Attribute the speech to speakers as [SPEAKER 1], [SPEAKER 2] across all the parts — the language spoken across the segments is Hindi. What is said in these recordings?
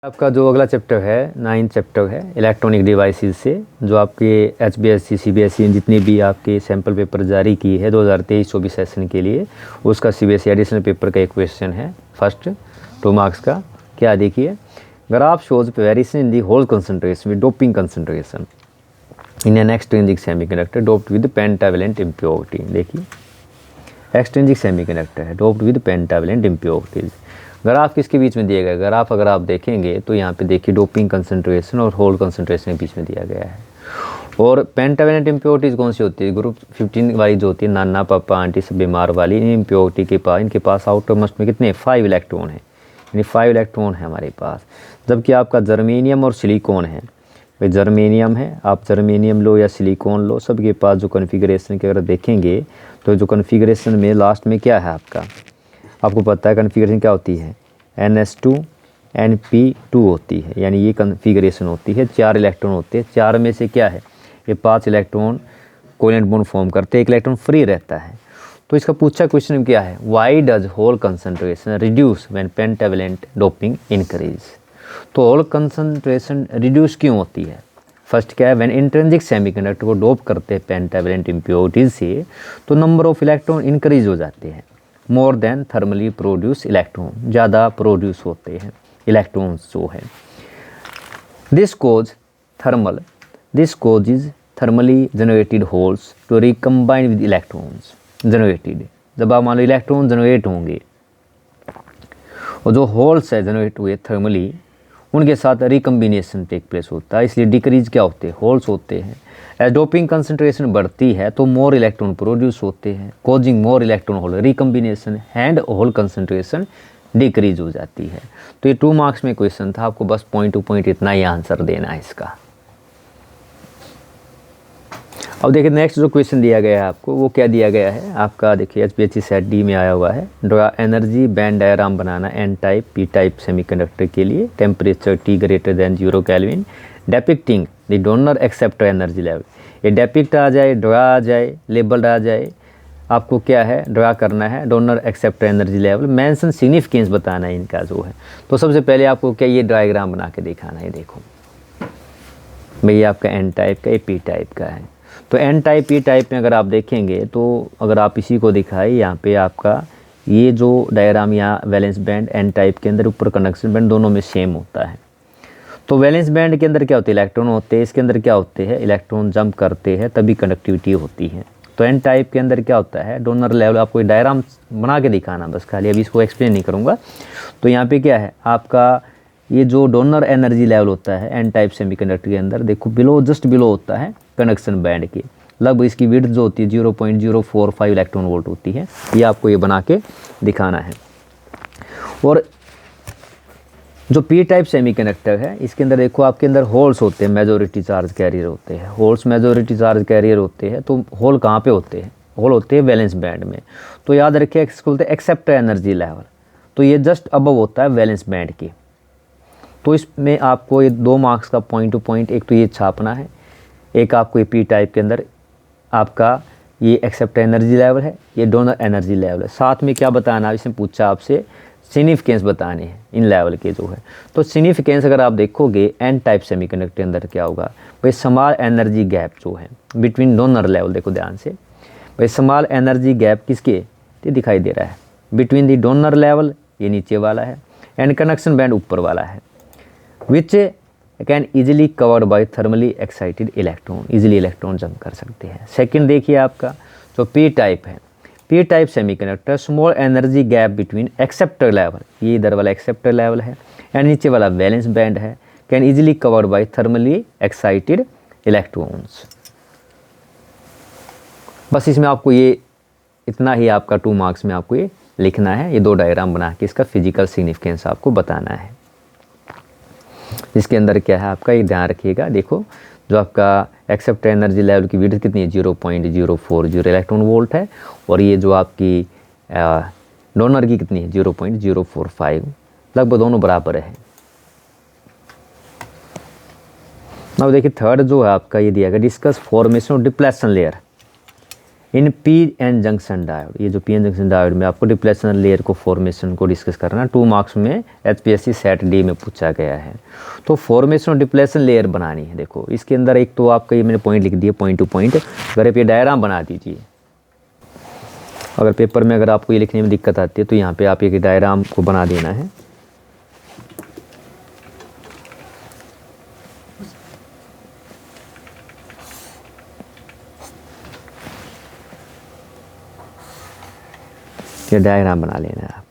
[SPEAKER 1] आपका जो अगला चैप्टर है 9th चैप्टर है इलेक्ट्रॉनिक डिवाइसेस से, जो आपके HBSC CBSE जितने भी आपके सैम्पल पेपर जारी किए हैं 2023-24 सेशन के लिए, उसका CBSE एडिशनल पेपर का एक क्वेश्चन है फर्स्ट 2 मार्क्स का। क्या देखिए, graph shows variation in the hole concentration with doping concentration in an extrinsic semiconductor doped with pentavalent impurity. देखिए एक्सट्रिंसिक सेमीकंडक्टर है doped with pentavalent impurities. Graph किसके बीच में दिया गया है? ग्राफ अगर आप देखेंगे तो यहाँ पे देखिए डोपिंग कंसंट्रेशन और होल कंसंट्रेशन के बीच में दिया गया है। और पेंटावेलेंट इम्प्योरिटीज़ कौन सी होती है? ग्रुप 15 वाली जो होती है, नाना पापा आंटी सब बीमार वाली, इन इम्प्योरिटी के पास इनके पास आउटर मोस्ट में कितने 5 इलेक्ट्रॉन है, यानी 5 इलेक्ट्रॉन है हमारे पास। जबकि आपका जर्मेनियम और सिलिकॉन है, भाई जर्मेनियम है, आप जर्मेनियम लो या सिलिकॉन लो, सबके पास जो कन्फिगरेशन के अगर देखेंगे तो जो कन्फिगरेशन में लास्ट में क्या है आपको पता है कन्फिगरेशन क्या होती है? NS2 NP2 होती है, यानी ये कन्फिगरेशन होती है। 4 इलेक्ट्रॉन होते हैं, 4 में से क्या है ये 5 इलेक्ट्रॉन कोवेलेंट बॉन्ड फॉर्म करते हैं, 1 इलेक्ट्रॉन फ्री रहता है। तो इसका पूछा क्वेश्चन क्या है? Why does hole concentration reduce when pentavalent doping increase. तो होल कंसंट्रेशन रिड्यूस क्यों होती है? फर्स्ट क्या है, व्हेन इंट्रिंसिक सेमीकंडक्टर को डोप करते हैं पेंटावेलेंट इम्प्योरिटीज से तो नंबर ऑफ इलेक्ट्रॉन इंक्रीज हो जाते हैं, more than thermally produce electron, ज़्यादा प्रोड्यूस होते हैं इलेक्ट्रॉन्स जो है। This cause is thermally generated holes to recombine with electrons generated. जब आप मान लो इलेक्ट्रॉन जनरेट होंगे और जो होल्स है जनरेट हुए थर्मली, उनके साथ रिकम्बिनेशन टेक प्लेस होता है, इसलिए डिक्रीज क्या होते हैं? होल्स होते हैं। एज डोपिंग कंसंट्रेशन बढ़ती है तो मोर इलेक्ट्रॉन प्रोड्यूस होते हैं, causing more electron hole recombination and hole concentration decrease हो जाती है। तो ये 2 मार्क्स में क्वेश्चन था, आपको बस पॉइंट टू पॉइंट इतना ही आंसर देना है इसका। अब देखिए नेक्स्ट जो क्वेश्चन दिया गया है आपको, वो क्या दिया गया है आपका? देखिए HPSC सेट डी में आया हुआ है, ड्रा एनर्जी बैंड डायग्राम बनाना N type P type semiconductor के लिए, temperature T greater than 0 kelvin, depicting the donor acceptor energy level. ये डेपिक्ट आ जाए, ड्रा आ जाए, लेबल्ड आ जाए, आपको क्या है ड्रा करना है donor acceptor energy level, mention significance बताना है इनका जो है। तो सबसे पहले आपको क्या ये डायग्राम बना के दिखाना है। देखो भाई आपका N टाइप का, ये P टाइप का है। तो N टाइप P टाइप में अगर आप देखेंगे तो अगर आप इसी को दिखाए, यहाँ पे आपका ये जो डायग्राम यहाँ वैलेंस बैंड N टाइप के अंदर, ऊपर कंडक्शन बैंड, दोनों में सेम होता है। तो वैलेंस बैंड के अंदर क्या होते हैं? इलेक्ट्रॉन होते हैं, इसके अंदर क्या होते हैं? इलेक्ट्रॉन जंप करते हैं तभी कंडक्टिविटी होती है। तो N टाइप के अंदर क्या होता है? डोनर लेवल, आपको डायग्राम बना के दिखाना बस खाली, अभी इसको एक्सप्लेन नहीं करूँगा। तो यहाँ पे क्या है आपका ये जो डोनर एनर्जी लेवल होता है N टाइप सेमीकंडक्टर के अंदर, देखो बिलो जस्ट बिलो होता है कंडक्शन बैंड के, लगभग इसकी विड्थ जो होती है 0.045 इलेक्ट्रॉन वोल्ट होती है। ये आपको ये बना के दिखाना है। और जो P टाइप सेमीकंडक्टर है इसके अंदर देखो आपके अंदर होल्स होते हैं, मेजॉरिटी चार्ज कैरियर होते हैं। होल्स मेजॉरिटी चार्ज कैरियर होते हैं, तो होल कहाँ पे होते हैं? होल होते हैं वैलेंस बैंड में। तो याद रखिए इसको बोलते हैं एक्सेप्टर एनर्जी लेवल, तो ये जस्ट अबव होता है वैलेंस बैंड के। तो इसमें आपको ये 2 मार्क्स का पॉइंट टू पॉइंट एक तो ये छापना है, एक आपको ये P टाइप के अंदर आपका ये एक्सेप्टर एनर्जी लेवल है, ये डोनर एनर्जी लेवल है। साथ में क्या बताना, इसने पूछा आपसे सिग्निफिकेंस बताने हैं इन लेवल के जो है। तो सिग्निफिकेंस अगर आप देखोगे N टाइप सेमीकंडक्टर के अंदर क्या होगा भाई, स्मॉल एनर्जी गैप जो है बिटवीन डोनर लेवल, देखो ध्यान से भाई, स्मॉल एनर्जी गैप किसके ये दिखाई दे रहा है? बिटवीन द डोनर लेवल, ये नीचे वाला है, एंड कंडक्शन बैंड ऊपर वाला है, which can easily covered by thermally excited electron, easily electron jump कर सकते हैं। सेकंड देखिए आपका जो P टाइप है, P type semiconductor, small energy gap between acceptor level, ये इधर वाला एक्सेप्टर लेवल है, एंड नीचे वाला वैलेंस बैंड है, can easily covered by thermally excited electrons. बस इसमें आपको ये इतना ही आपका 2 मार्क्स में आपको ये लिखना है, ये 2 डायग्राम बना के इसका फिजिकल सिग्निफिकेंस आपको बताना है। इसके अंदर क्या है आपका ये ध्यान रखिएगा। देखो जो आपका एक्सेप्टर एनर्जी लेवल की विड्थ कितनी है 0.040 इलेक्ट्रॉन वोल्ट है, और ये जो आपकी डोनर की कितनी है 0.045, लगभग दोनों बराबर है। अब देखिए थर्ड जो है आपका ये दिया गया, discuss formation of depletion layer in P N junction diode, ये जो पी एन जंक्शन डायोड में आपको डिप्लेशन लेयर को फॉर्मेशन को डिस्कस करना 2 मार्क्स में एचपीएससी सेट डी में पूछा गया है। तो फॉर्मेशन और डिप्लेशन लेयर बनानी है। देखो इसके अंदर एक तो आपका ये मैंने पॉइंट लिख दिया, पॉइंट टू पॉइंट। अगर आप ये डायग्राम बना दीजिए, अगर पेपर में अगर आपको ये लिखने में दिक्कत आती है तो यहाँ पे आप एक डायग्राम को बना देना है। ये डायग्राम बना लेना है आप।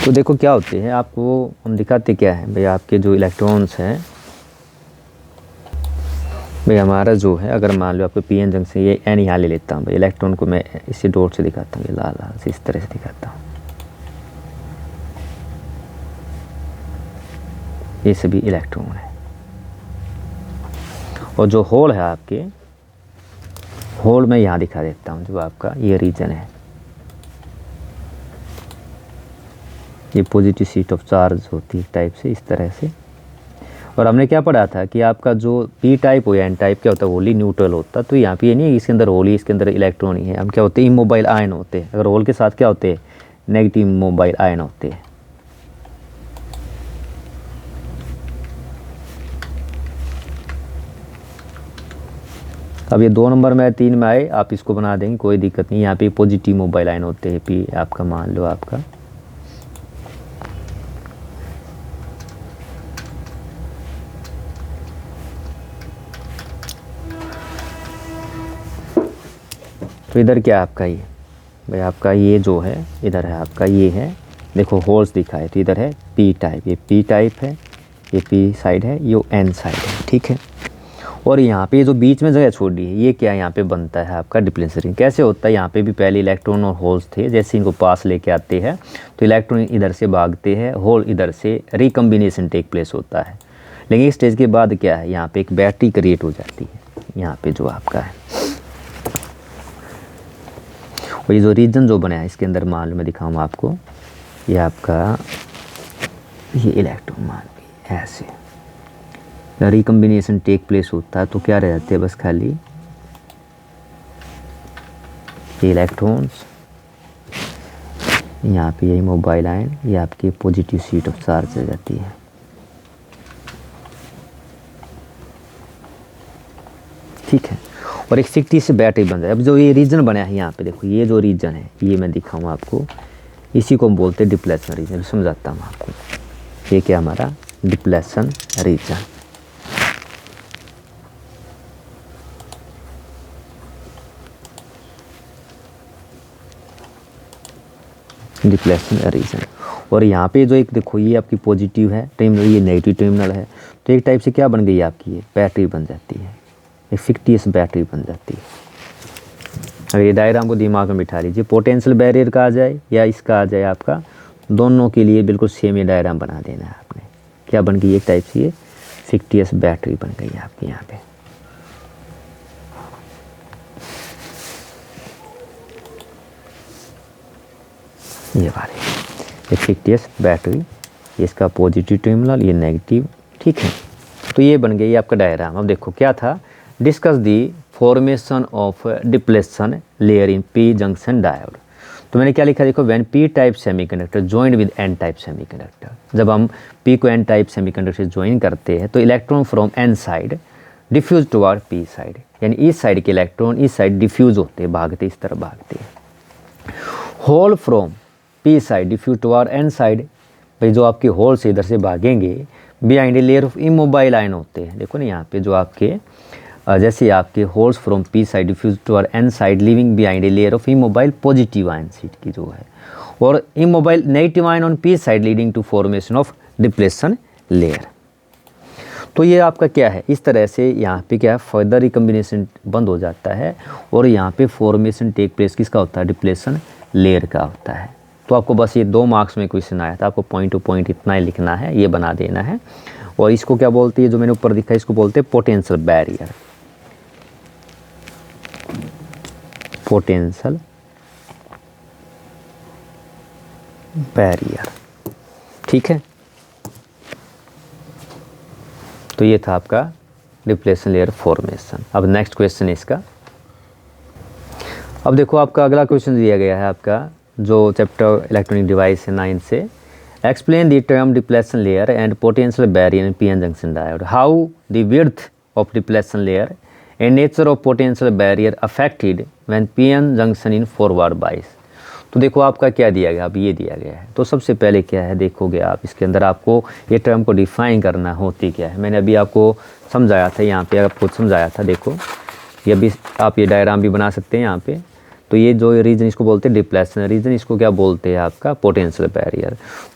[SPEAKER 1] तो देखो क्या होते हैं, आपको हम दिखाते क्या है भाई, आपके जो इलेक्ट्रॉन्स हैं भाई, हमारा जो है अगर मान लो आपको पी एन जंक्शन, ये एन यहाँ ले लेता हूँ भाई, इलेक्ट्रॉन को मैं इसी डॉट से दिखाता हूँ, ये लाल लाल से इस तरह से दिखाता हूँ। ये सभी इलेक्ट्रॉन है, और जो होल है आपके, होल मैं यहाँ दिखा देता हूँ, जो आपका ये रीजन है, ये पॉजिटिव सीट ऑफ चार्ज होती है टाइप से, इस तरह से। और हमने क्या पढ़ा था कि आपका जो पी टाइप हो या एन टाइप क्या होता है, होली न्यूट्रल होता। तो यहाँ पे ये नहीं है इसके अंदर होली, इसके अंदर इलेक्ट्रॉन ही है। हम क्या होते हैं, इमोबाइल आयन होते हैं। अगर होल के साथ क्या होते हैं, नेगेटिव इमोबाइल आयन होते हैं। अब ये 2 नंबर में 3 में आए, आप इसको बना देंगे, कोई दिक्कत नहीं। यहाँ पे पॉजिटिव मोबाइल आयन होते हैं, पी आपका मान लो आपका। तो इधर क्या है आपका, ये भाई आपका ये जो है, इधर है आपका ये है, देखो होल्स दिखा है, तो इधर है पी टाइप, ये पी टाइप है, ये पी साइड है, ये एन साइड है, ठीक है। और यहाँ पे जो बीच में जगह छोड़ी है, ये क्या यहाँ पे बनता है आपका डिप्लेशन रिंग। कैसे होता है, यहाँ पे भी पहले इलेक्ट्रॉन और होल्स थे, जैसे इनको पास लेके आते हैं तो इलेक्ट्रॉन इधर से भागते हैं, होल इधर से रिकम्बिनेशन टेक प्लेस होता है। लेकिन इस स्टेज के बाद क्या है, यहाँ पे एक बैटरी क्रिएट हो जाती है, यहाँ पे जो आपका है। और ये जो रीजन जो बना है इसके अंदर मान लो मैं दिखाऊँ आपको, ये आपका ये इलेक्ट्रॉन मान लो ऐसे रिकम्बिनेशन टेक प्लेस होता है, तो क्या रह जाते हैं बस खाली ये इलेक्ट्रॉन्स, यहाँ पे यही मोबाइल आयन, ये आपकी पॉजिटिव सीट ऑफ चार्ज रह जाती है। ठीक है, और एक 60 से बैटरी बन जाए। अब जो ये रीजन बना है यहाँ पे देखो, ये जो रीजन है ये मैं दिखाऊँ आपको, इसी को हम बोलते हैं डिप्लेशन रीजन। समझाता हूँ आपको, ये क्या हमारा डिप्लेशन रीजन। Depletion region. और यहाँ पे जो एक देखो, ये आपकी पॉजिटिव है टर्मिनल, ये नेगेटिव टर्मिनल है, तो एक टाइप से क्या बन गई आपकी, ये बैटरी बन जाती है, एक फिक्टियस बैटरी बन जाती है। अगर ये डायग्राम को दिमाग में बिठा लीजिए, पोटेंशियल बैरियर का आ जाए या इसका आ जाए आपका, दोनों के लिए बिल्कुल सेम ये डायग्राम बना देना है आपने। क्या बन गई, एक टाइप से ये फिक्टियस बैटरी बन गई आपकी यहाँ पे। ये वाले एक फिक्टियस बैटरी, इसका पॉजिटिव टर्मिनल, ये नेगेटिव, ठीक है। तो ये बन गई आपका डायग्राम। अब देखो क्या था, discuss the formation of depletion layer in P junction diode. तो मैंने क्या लिखा, देखो when P type semiconductor joined with N type semiconductor, जब हम पी को एन टाइप सेमीकंडक्टर से ज्वाइन करते हैं तो electron from N side diffuse toward P side, यानी इस साइड के इलेक्ट्रॉन इस साइड डिफ्यूज होते हैं, भागते इस तरह भागते हैं। Hole from P side diffuse toward N side, भाई जो आपके होल से इधर से भागेंगे behind a layer of immobile ion होते हैं। देखो ना यहाँ पे जो आपके जैसे आपके holes from P side diffuse toward N side living behind a layer of immobile positive ion sheet की जो है, और immobile negative ion on P side leading to formation of depletion layer. तो ये आपका क्या है, इस तरह से यहाँ पे क्या है, फर्दर रिकम्बिनेशन बंद हो जाता है और यहाँ पे फॉर्मेशन टेक प्लेस किसका होता है, डिप्लेशन लेयर का होता है। तो आपको बस ये 2 मार्क्स में क्वेश्चन आया था, आपको पॉइंट टू पॉइंट इतना ही लिखना है, ये बना देना है। और इसको क्या बोलते हैं, जो मैंने ऊपर दिखा इसको बोलते हैं पोटेंशियल बैरियर, पोटेंशियल बैरियर, ठीक है। तो ये था आपका डिप्लेशन लेयर फॉर्मेशन। अब नेक्स्ट क्वेश्चन है इसका। अब देखो आपका अगला क्वेश्चन दिया गया है आपका जो चैप्टर इलेक्ट्रॉनिक डिवाइस है 9 से, explain the term depletion layer and potential barrier in PN junction diode, how the width of depletion layer and nature of potential barrier affected when PN junction in forward bias. तो देखो आपका क्या दिया गया, अब ये दिया गया है। तो सबसे पहले क्या है, देखोगे आप इसके अंदर आपको ये टर्म को डिफाइन करना होती क्या है। मैंने अभी आपको समझाया था, यहाँ पे आपको समझाया था, देखो ये भी आप ये डायग्राम भी बना सकते हैं यहाँ पे। तो ये जो रीजन इसको बोलते हैं डिप्लेशन रीजन, इसको क्या बोलते हैं आपका पोटेंशियल बैरियर।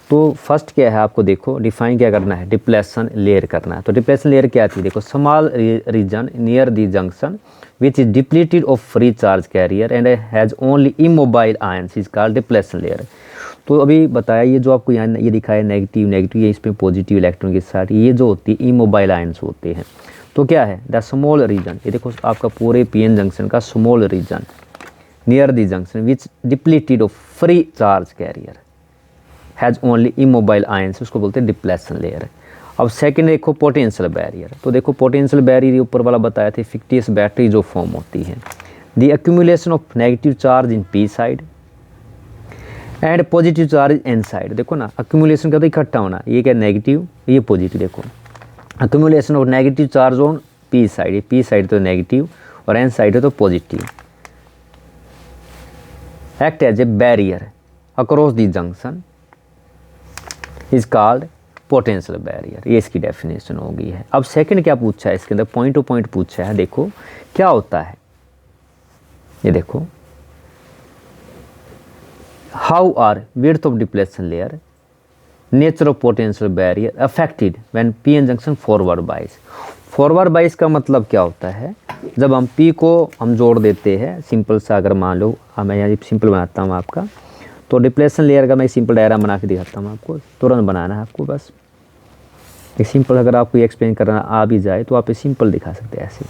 [SPEAKER 1] तो फर्स्ट क्या है आपको देखो डिफाइन क्या करना है, डिप्लेशन लेयर करना है। तो डिप्लेशन लेयर क्या थी, देखो small region near the junction which is depleted of free charge carrier and has only immobile ions is called depletion layer। तो अभी बताया ये जो आपको यहाँ ये दिखाया नेगेटिव नेगेटिव, ये इसमें पॉजिटिव इलेक्ट्रॉन के साथ, ये जो होती है इमोबाइल आयंस होते हैं। तो क्या है द स्मॉल रीजन, ये देखो आपका पूरे पीएन जंक्शन का small region near the junction which depleted of free charge carrier has only immobile ions, उसको बोलते हैं डिप्लेशन लेयर। अब सेकंड देखो पोटेंशियल बैरियर। तो देखो पोटेंशियल बैरियर ऊपर वाला बताया था, फिक्टियस बैटरी जो फॉर्म होती है, the accumulation of negative charge in P side and positive charge N side. देखो ना एक्यूमुलेशन का तो इकट्ठा होना, ये क्या नेगेटिव ये पॉजिटिव। देखो accumulation of negative charge on P side, ये पी साइड तो नेगेटिव और एन साइड है तो positive, act as a barrier across the junction is called potential barrier. ये इसकी डेफिनेशन हो गई है। अब सेकंड क्या पूछा है इसके अंदर, पॉइंट टू पॉइंट पूछा है। देखो क्या होता है, ये देखो how are width of depletion layer, nature of potential barrier affected when PN junction forward bias. Forward bias का मतलब क्या होता है, जब हम पी को हम जोड़ देते हैं, सिंपल सा अगर मान लो मैं यहाँ सिंपल बनाता हूँ आपका, तो डिप्लेशन लेयर का मैं सिंपल डायग्राम बना के दिखाता हूँ आपको, तुरंत बनाना है आपको बस। एक सिंपल अगर आपको एक्सप्लेन करना आ भी जाए तो आप सिंपल दिखा सकते हैं ऐसे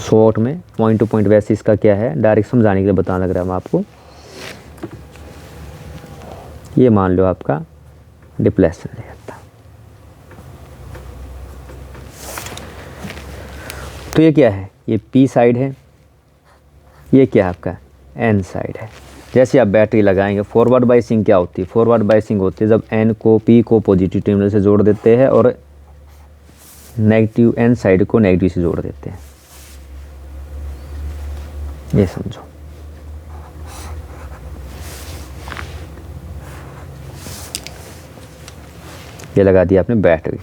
[SPEAKER 1] शॉर्ट में, पॉइंट टू पॉइंट। वैसे इसका क्या है डायरेक्ट समझाने के लिए बताने लग रहा हूँ आपको। ये मान लो आपका डिप्लेशन लेयर था, तो ये क्या है, ये पी साइड है, ये क्या है आपका एन साइड है। जैसे आप बैटरी लगाएंगे, फॉरवर्ड बायसिंग क्या होती है, फॉरवर्ड बायसिंग होती है जब एन को पी को पॉजिटिव टर्मिनल से जोड़ देते हैं और नेगेटिव एन साइड को नेगेटिव से जोड़ देते हैं, ये समझो। ये लगा दिया आपने बैटरी।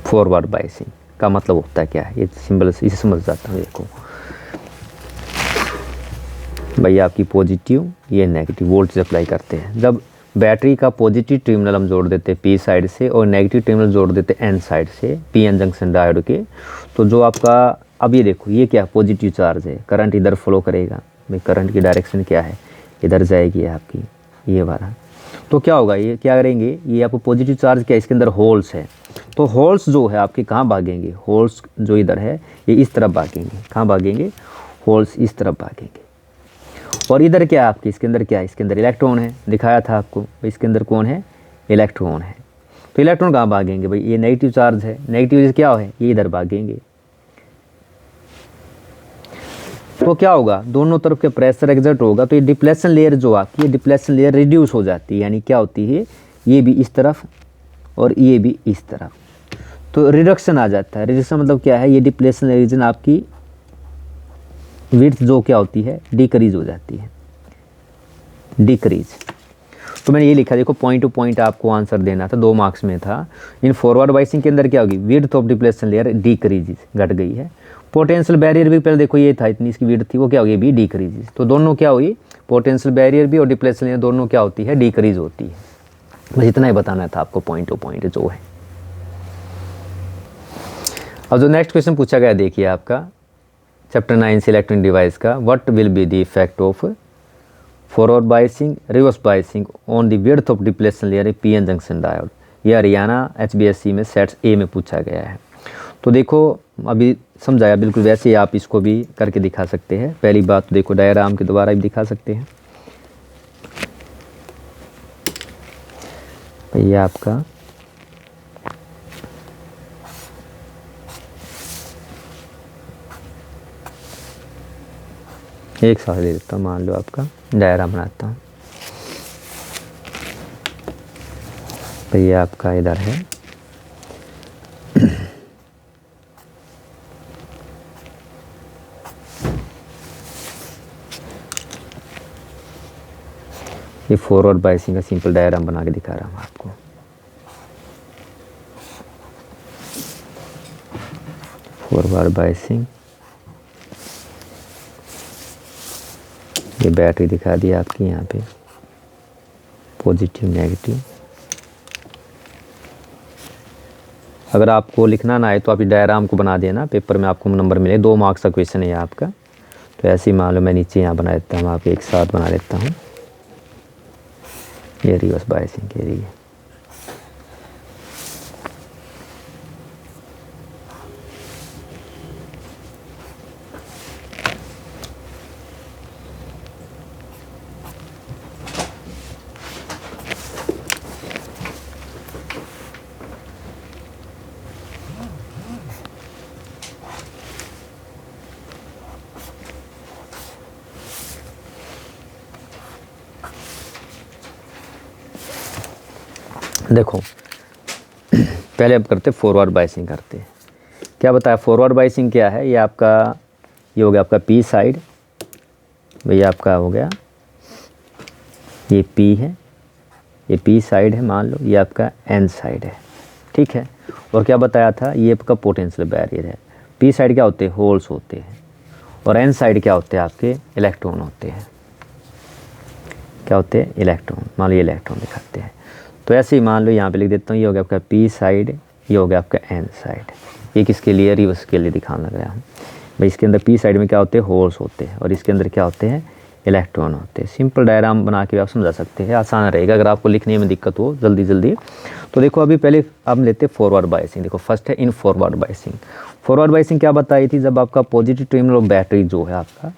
[SPEAKER 1] फॉरवर्ड बायसिंग का मतलब होता है क्या है, ये सिंबल इसे समझ जाता हूँ। देखो भैया आपकी पॉजिटिव ये नेगेटिव वोल्टेज अप्लाई करते हैं, जब बैटरी का पॉजिटिव टर्मिनल हम जोड़ देते हैं पी साइड से और नेगेटिव टर्मिनल जोड़ देते हैं एन साइड से पीएन जंक्शन डायोड के, तो जो आपका अब ये देखो ये क्या पॉजिटिव चार्ज है, करंट इधर फ्लो करेगा, भाई करंट की डायरेक्शन क्या है इधर जाएगी आपकी ये वाला। तो क्या होगा, ये क्या करेंगे, ये आपको पॉजिटिव चार्ज क्या इसके अंदर होल्स है, तो होल्स जो है आपके कहाँ भागेंगे, होल्स जो इधर है ये इस तरफ भागेंगे, कहाँ भागेंगे, होल्स इस तरफ भागेंगे। और इधर क्या है आपके, इसके अंदर क्या है, इसके अंदर इलेक्ट्रॉन है, दिखाया था आपको इसके अंदर कौन है, इलेक्ट्रॉन है। तो इलेक्ट्रॉन कहाँ भागेंगे भाई, ये नेगेटिव चार्ज है, नेगेटिव क्या है ये इधर भागेंगे। तो क्या होगा, दोनों तरफ के प्रेशर एग्जर्ट होगा, तो ये डिप्लेशन लेयर जो आपकी, ये डिप्लेशन लेयर रिड्यूस हो जाती है, यानी क्या होती है ये भी इस तरफ और ये भी इस तरफ, तो रिडक्शन आ जाता है। रिडक्शन मतलब क्या है, ये डिप्लेशन रीजन आपकी विड्थ जो क्या होती है डिक्रीज हो जाती है, डिक्रीज। तो मैंने ये लिखा, देखो पॉइंट टू पॉइंट आपको आंसर देना था, 2 मार्क्स में था। इन फॉरवर्ड बायसिंग के अंदर क्या होगी, width of depletion layer decrease घट गई है। पोटेंशियल बैरियर भी पहले देखो ये था, इतनी इसकी विड्थ थी, वो क्या होगी भी डिक्रीज। तो दोनों क्या हुई, पोटेंशियल बैरियर भी और डिप्लेशन लेयर दोनों क्या होती है डिक्रीज होती है। बस इतना ही बताना था आपको, पॉइंट टू पॉइंट जो है। अब जो नेक्स्ट क्वेश्चन पूछा गया देखिए आपका चैप्टर 9 से इलेक्ट्रॉनिक डिवाइस का, what will be the effect of forward biasing reverse biasing on the width of depletion layer PN junction diode. यह हरियाणा HBSC में सेट्स ए में पूछा गया है। तो देखो अभी समझाया बिल्कुल वैसे ही आप इसको भी करके दिखा सकते हैं। पहली बात तो देखो डायग्राम के द्वारा भी दिखा सकते हैं। ये आपका एक साथ दे देता हूँ, मान लो आपका डायग्राम बनाता हूँ। तो ये आपका इधर है, ये फॉरवर्ड बायसिंग का सिंपल डायग्राम बना के दिखा रहा हूँ आपको। फॉरवर्ड बायसिंग, ये बैटरी दिखा दी आपकी यहाँ पे, पॉजिटिव नेगेटिव। अगर आपको लिखना ना आए तो आप डायग्राम को बना देना, पेपर में आपको नंबर मिले। 2 मार्क्स का क्वेश्चन है आपका। तो ऐसे ही मान लो मैं नीचे यहाँ बना देता हूँ, आप एक साथ बना देता हूँ। ये रिवर्स बायसिंग के लिए देखो पहले अब करते फॉरवर्ड बायसिंग करते हैं। क्या बताया फॉरवर्ड बायसिंग क्या है? ये आपका ये हो गया आपका पी साइड, भैया आपका हो गया ये पी है, ये पी साइड है मान लो, ये आपका एन साइड है, ठीक है। और क्या बताया था, ये आपका पोटेंशियल बैरियर है। पी साइड क्या होते हैं? होल्स होते हैं। और एन साइड क्या होते हैं? आपके इलेक्ट्रॉन होते हैं। क्या होते हैं? इलेक्ट्रॉन। मान लो ये इलेक्ट्रॉन दिखाते हैं। तो ऐसे ही मान लो यहाँ पे लिख देता हूँ, ये हो गया आपका पी साइड, ये हो गया आपका एन साइड। ये किसके लिए? रिवर्स के लिए दिखाने लगा हूँ भाई। इसके अंदर पी साइड में क्या होते हैं? होल्स होते हैं, और इसके अंदर क्या होते हैं? इलेक्ट्रॉन होते हैं। सिंपल डायग्राम बना के आप समझा सकते हैं, आसान रहेगा अगर आपको लिखने में दिक्कत हो जल्दी जल्दी। तो देखो अभी पहले हम लेते हैं फॉरवर्ड बायसिंग। देखो फर्स्ट है in forward biasing. Forward biasing क्या बताई थी? जब आपका पॉजिटिव टर्मिनल ऑफ बैटरी जो है आपका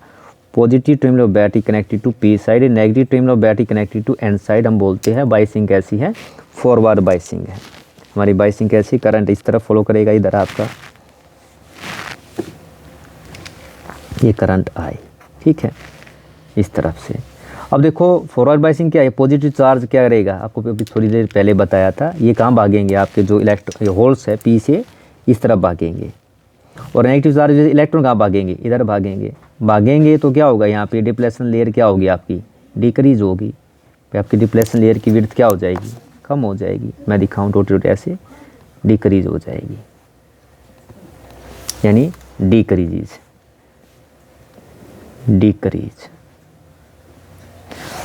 [SPEAKER 1] positive terminal of battery connected to P side, negative terminal of battery connected to N side, हम बोलते हैं बायसिंग कैसी है? फॉरवर्ड बायसिंग है। हमारी बायसिंग कैसी? करंट इस तरफ फॉलो करेगा, इधर आपका ये करंट आई, ठीक है, इस तरफ से। अब देखो फॉरवर्ड बायसिंग क्या है? पॉजिटिव चार्ज क्या करेगा? आपको अभी थोड़ी देर पहले बताया था, ये कहाँ भागेंगे? आपके जो इलेक्ट्रॉन होल्स है पी से इस तरफ भागेंगे, और नेगेटिव चार्ज इलेक्ट्रॉन कहाँ भागेंगे? इधर भागेंगे। तो क्या होगा यहाँ पे? डिप्लेशन लेयर क्या होगी? आपकी डिक्रीज होगी। तो आपकी डिप्लेशन लेयर की विड्थ क्या हो जाएगी? कम हो जाएगी। मैं दिखाऊं टोटल ऐसे डिक्रीज हो जाएगी, यानी डिक्रीज।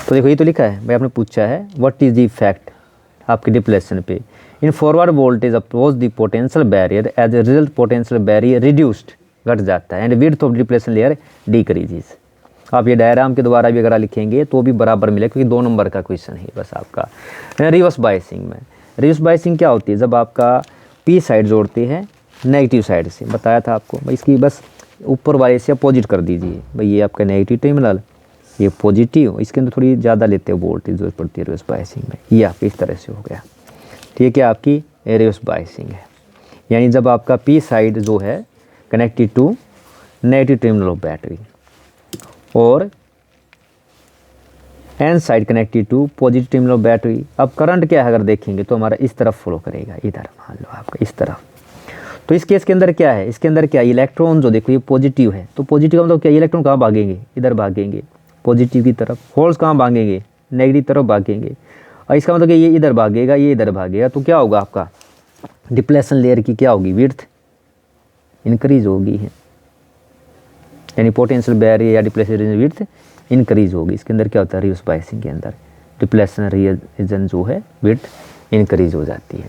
[SPEAKER 1] तो देखो ये तो लिखा है भाई, आपने पूछा है व्हाट इज द इफेक्ट आपके डिप्लेशन पे in forward voltage approach the potential barrier, as a result potential barrier reduced, घट जाता है, and width of depletion layer decreases. आप ये डायग्राम के द्वारा भी अगर लिखेंगे तो भी बराबर मिलेगा, क्योंकि 2 नंबर का क्वेश्चन है बस आपका। रिवर्स बायसिंग में, रिवर्स बायसिंग क्या होती है? जब आपका पी साइड जोड़ते हैं नेगेटिव साइड से, बताया था आपको भाई, इसकी बस ऊपर वाले से अपोजिट कर दीजिए भाई। ये आपका नेगेटिव टर्मिनल, ये पॉजिटिव, इसके अंदर थोड़ी ज़्यादा लेते हैं वोल्टेज जो पड़ती है रिवर्स बायसिंग में। ये आपकी इस तरह से हो गया, ठीक है, आपकी रिवर्स बायसिंग है। यानी जब आपका पी साइड जो है connected to negative terminal of battery, और N side connected to positive terminal of battery. अब करंट क्या है अगर देखेंगे तो हमारा इस तरफ फॉलो करेगा, इधर मान लो आपका इस तरफ। तो इस केस के अंदर क्या है? इसके अंदर क्या इलेक्ट्रॉन जो देखो ये पॉजिटिव है, तो पॉजिटिव मतलब क्या? इलेक्ट्रॉन कहाँ भागेंगे? इधर भागेंगे पॉजिटिव की तरफ। होल्स कहाँ भागेंगे? नेगेटिव तरफ भागेंगे। और इसका मतलब कि ये इधर भागेगा, ये इधर भागेगा। तो क्या होगा आपका? डिप्लेशन लेयर की क्या होगी? विड्थ इंक्रीज होगी है, यानी पोटेंशियल बैरियर या डिप्लेशन विड्थ इंक्रीज होगी। इसके अंदर क्या होता है? रिवर्स बायसिंग के अंदर डिप्लेशन रीजन जो है विड्थ इंक्रीज हो जाती है।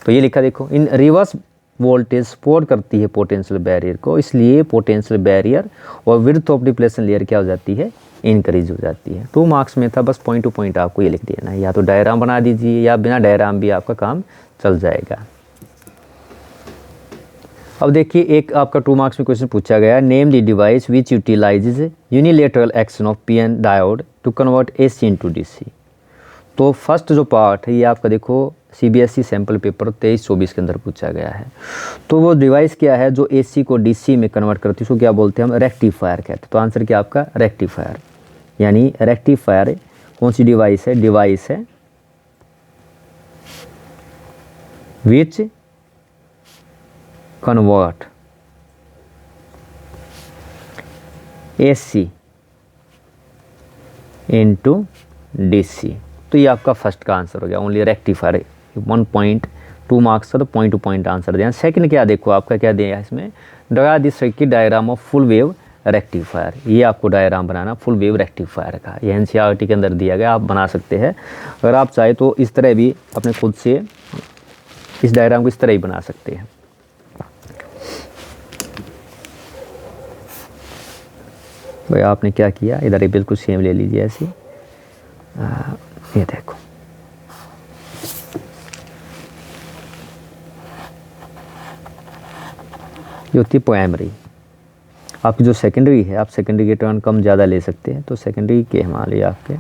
[SPEAKER 1] तो ये लिखा देखो, इन रिवर्स वोल्टेज सपोर्ट करती है पोटेंशियल बैरियर को, इसलिए पोटेंशियल बैरियर और विड्थ ऑफ डिप्लेशन लेयर क्या हो जाती है, इंक्रीज हो जाती है। 2 मार्क्स में था, बस पॉइंट टू पॉइंट आपको ये लिख देना है, या तो डायग्राम बना दीजिए या बिना डायग्राम भी आपका काम चल जाएगा। अब देखिए एक आपका 2 मार्क्स में क्वेश्चन पूछा गया, name the device which utilises unilateral action of PN diode two convert AC into DC. तो फर्स्ट जो पार्ट है ये आपका देखो सीबीएसई सैम्पल पेपर 23-24 के अंदर पूछा गया है। तो वो डिवाइस क्या है जो एसी को डीसी में कन्वर्ट करती है, उसको क्या बोलते हैं हम, रेक्टिफायर कहते हैं। तो आंसर क्या आपका रेक्टिफायर, यानी रेक्टिफायर कौन सी डिवाइस है, डिवाइस है which convert AC into DC. तो ये आपका फर्स्ट का आंसर हो गया, ओनली रेक्टिफायर। 1.2 मार्क्स का तो पॉइंट टू पॉइंट आंसर दिया। सेकंड क्या देखो आपका क्या दिया है इसमें, draw this circuit diagram of full wave rectifier. ये आपको डायग्राम बनाना फुल वेव रेक्टिफायर का, ये एनसीईआरटी के अंदर दिया गया, आप बना सकते हैं। अगर आप चाहे तो इस तरह भी अपने खुद से इस डायग्राम को इस तरह ही बना सकते हैं। भाई आपने क्या किया, इधर ही बिल्कुल सेम ले लीजिए ऐसी, ये देखो ये होती है प्राइमरी। आपकी जो सेकेंडरी है, आप सेकेंडरी के टर्न कम ज़्यादा ले सकते हैं, तो सेकेंडरी के मान लिया आपके,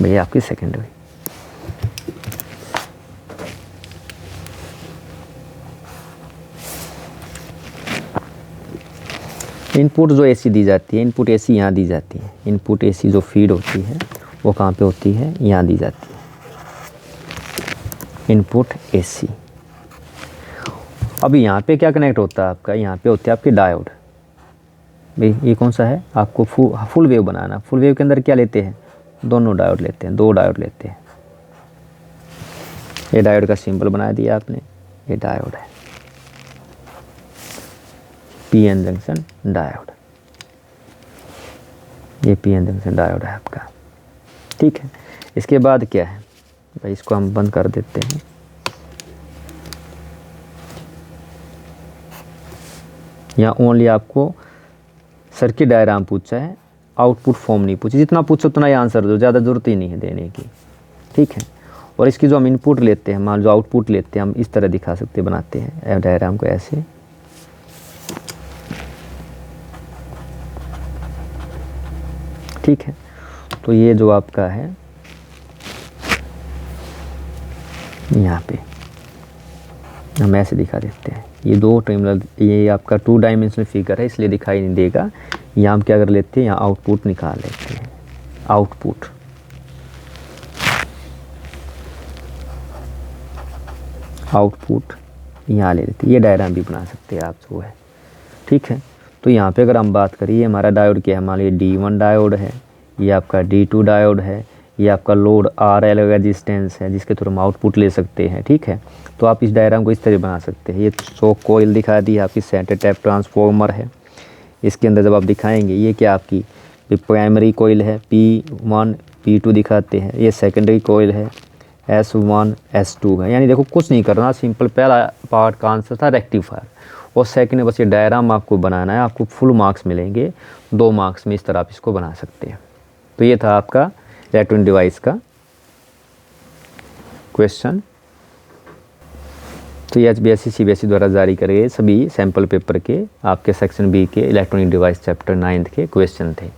[SPEAKER 1] भैया आपकी सेकेंडरी। इनपुट जो एसी दी जाती है, इनपुट एसी यहाँ दी जाती है, इनपुट एसी जो फीड होती है वो कहाँ पे होती है, यहाँ दी जाती है, इनपुट एसी। अब यहाँ पे क्या कनेक्ट होता है आपका, यहाँ पे होते हैं आपके डायोड। भाई ये कौन सा है, आपको फुल वेव बनाना, फुल वेव के अंदर क्या लेते हैं, दोनों डायोड लेते हैं, 2 डायोड लेते हैं। ये डायोड का सिंबल बना दिया आपने, ये डायोड है, पीएन जंक्शन डायोड, ये पीएन जंक्शन डायोड है आपका, ठीक है। इसके बाद क्या है भाई, इसको हम बंद कर देते हैं। यहाँ ओनली आपको सर्किट डायग्राम पूछा है, आउटपुट फॉर्म नहीं पूछी, जितना पूछो उतना ही आंसर दो, ज़्यादा ज़रूरत ही नहीं है देने की, ठीक है। और इसकी जो हम इनपुट लेते हैं, मान जो आउटपुट लेते हैं, हम इस तरह दिखा सकते, बनाते हैं डायग्राम को ऐसे, ठीक है। तो ये जो आपका है यहाँ पे हम ऐसे दिखा देते हैं, ये 2 टर्मिनल, ये आपका 2 डायमेंशनल फिगर है इसलिए दिखाई नहीं देगा। यहाँ हम क्या कर लेते हैं, यहाँ आउटपुट निकाल लेते हैं, आउटपुट यहाँ ले लेते हैं। ये डायग्राम भी बना सकते हैं आप जो है, ठीक है। तो यहाँ पे अगर हम बात करिए, हमारा डायोड क्या है, मान लीजिए D1 डायोड है, ये आपका D2 डायोड है, ये आपका लोड RL रेजिस्टेंस है जिसके थ्रू हम आउटपुट ले सकते हैं, ठीक है। तो आप इस डायग्राम को इस तरह बना सकते हैं। ये शॉक कॉइल दिखा दी, आपकी सेंटर टैप ट्रांसफॉर्मर है, इसके अंदर जब आप दिखाएंगे, ये क्या आपकी प्राइमरी कॉइल है, P1 P2 दिखाते हैं, ये सेकेंडरी कॉइल है, S1 S2 है। यानी देखो कुछ नहीं करना, सिंपल पहला पार्ट का आंसर था रेक्टिफायर, और सेकंड में बस ये डायग्राम आपको बनाना है, आपको फुल मार्क्स मिलेंगे, 2 मार्क्स में इस तरह आप इसको बना सकते हैं। तो ये था आपका इलेक्ट्रॉनिक डिवाइस का क्वेश्चन। तो ये HBSC CBSE द्वारा जारी करे गए सभी सैम्पल पेपर के आपके सेक्शन बी के इलेक्ट्रॉनिक डिवाइस चैप्टर 9 के क्वेश्चन थे।